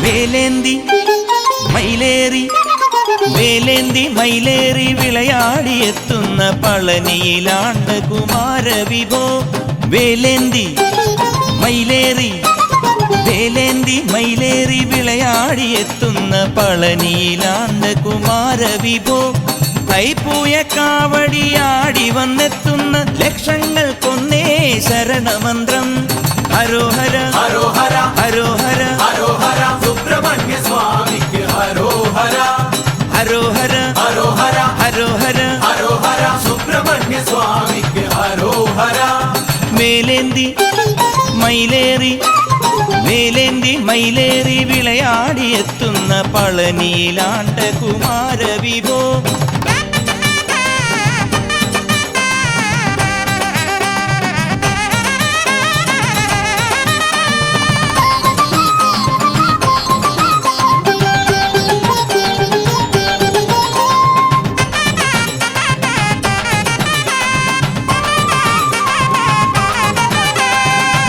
വേലേന്തി മയിലേറി വേലേന്തി മയിലേറി വിളയാടിയെത്തുന്ന പളനിയിലാണ്ട കുമാരവിഭോ വേലേന്തി മയിലേറി വേലേന്തി മയിലേറി വിളയാടിയെത്തുന്ന പളനിയിലാണ്ട കുമാരവിഭോ കൈപ്പൂയ കാവടിയാടി വന്നെത്തുന്ന ലക്ഷങ്ങൾ കൊന്നേ ശരണമന്ത്രം ഹരോഹര ഹരോഹര ഹരോഹര ഹരോഹര സുബ്രഹ്മണ്യ സ്വാമിക്ക് ഹരോഹര ഹരോഹര ഹരോഹര ഹരോഹര ഹരോഹര സുബ്രഹ്മണ്യ സ്വാമിക്ക് ഹരോഹര വേലേന്തി മയിലേറി വേലേന്തി മയിലേറി വിളയാടിയെത്തുന്ന പളനിയിലാണ്ട കുമാരവിഭോ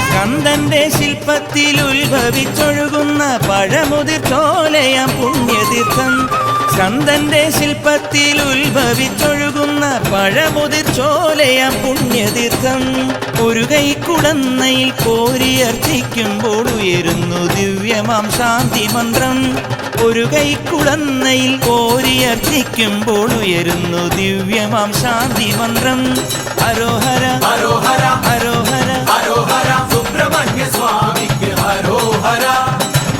സ്കന്ദന്റെ ശില്പത്തിൽ ഉത്ഭവിച്ചൊഴുകുന്ന പഴമുതിർ ചോലയാം പുണ്യതീർത്ഥം സ്കന്ദന്റെ ശില്പത്തിൽ ഉത്ഭവിച്ചൊഴുകുന്ന പഴമുതിർ ചോലയാം പുണ്യതീർത്ഥം ഒരു കൈക്കുടന്നയിൽ കോരിയർച്ചിക്കുമ്പോൾ ഉയരുന്നു ദിവ്യമാം ശാന്തി മന്ത്രം ഒരു കൈക്കുടന്നയിൽ കോരിയർച്ചിക്കുമ്പോൾ ഉയരുന്നു ദിവ്യമാം ശാന്തി മന്ത്രം ഹരോഹര ഹരോഹര ഹരോഹര ഹരോഹര സുബ്രഹ്മണ്യ സ്വാമിക്ക് ഹരോഹര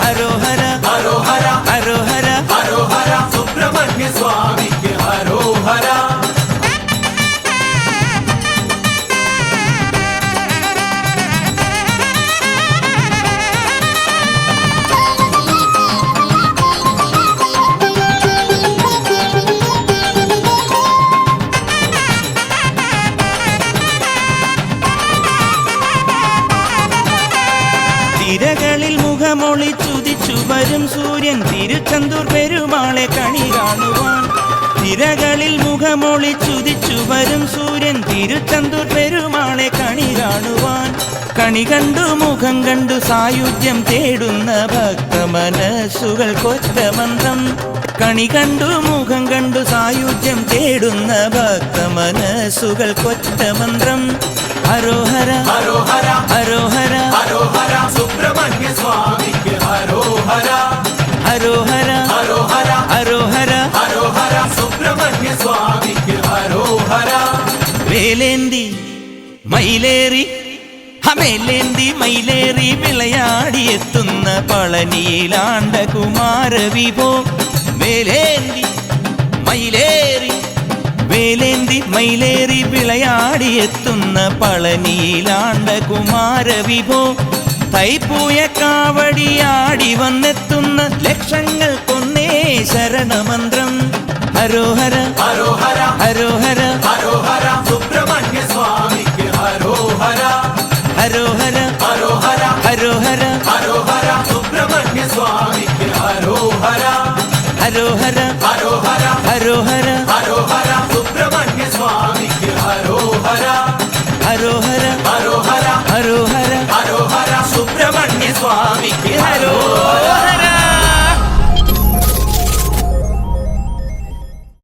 ഹരോഹര ഹരോഹര ഹരോഹര ഹരോഹര സുബ്രഹ്മണ്യ സ്വാമിക്ക് ഹരോഹര തിരകളിൽ മുഖമൊളിച്ചുദിച്ചു വരും സൂര്യൻ തിരുച്ചെന്തൂർ പെരുമാളെ കണി കാണുവാൻ തിരകളിൽ മുഖമൊളിച്ചുദിച്ചു വരും സൂര്യൻ തിരുച്ചെന്തൂർ പെരുമാളെ കണി കാണുവാൻ കണി കണ്ടു മുഖം കണ്ടു സായുജ്യം തേടുന്ന ഭക്ത മനസ്സുകൾ കൊറ്റമന്ത്രം കണി കണ്ടു മുഖം കണ്ടു സായുജ്യം തേടുന്ന ഭക്ത മനസ്സുകൾ കൊറ്റമന്ത്രം ഹരോഹര ഹരോഹര ഹരോഹര ഹരോഹര സുബ്രഹ്മണ്യ സ്വാമിക്ക് ഹരോഹര ഹരോഹര ഹരോഹര ഹരോഹര ഹരോഹര സുബ്രഹ്മണ്യ സ്വാമിക്ക് ഹരോഹര വേലേന്തി മയിലേറി ഹമേലേന്തി മയിലേറി വിളയാടിയെത്തുന്ന പളനിയിലാണ്ട കുമാരവിഭോ വേലേന്തി മയിലേറി വേലേന്തി മയിലേറി വിളയാടിയെത്തുന്ന പളനിയിലാണ്ട കുമാരവിഭോ തൈപ്പൂയ കാവടിയാടി വന്നെത്തുന്ന ലക്ഷങ്ങൾ കൊന്നേ ശരണമന്ത്രം ഹരോഹര ഹരോഹര ഹരോഹര ഹരോഹര സുബ്രഹ്മണ്യ സ്വാമിക്ക് ഹരോഹര ഹരോഹര ഹരോഹര ഹരോഹര ഹരോഹര സുബ്രഹ്മണ്യ സ്വാമിക്ക് ഹരോഹര ഹരോഹര ഹരോഹര ഹരോഹര ഹരോഹര സുബ്രഹ്മണ്യ സ്വാമിക്ക് ഹരോഹര ഹരോഹര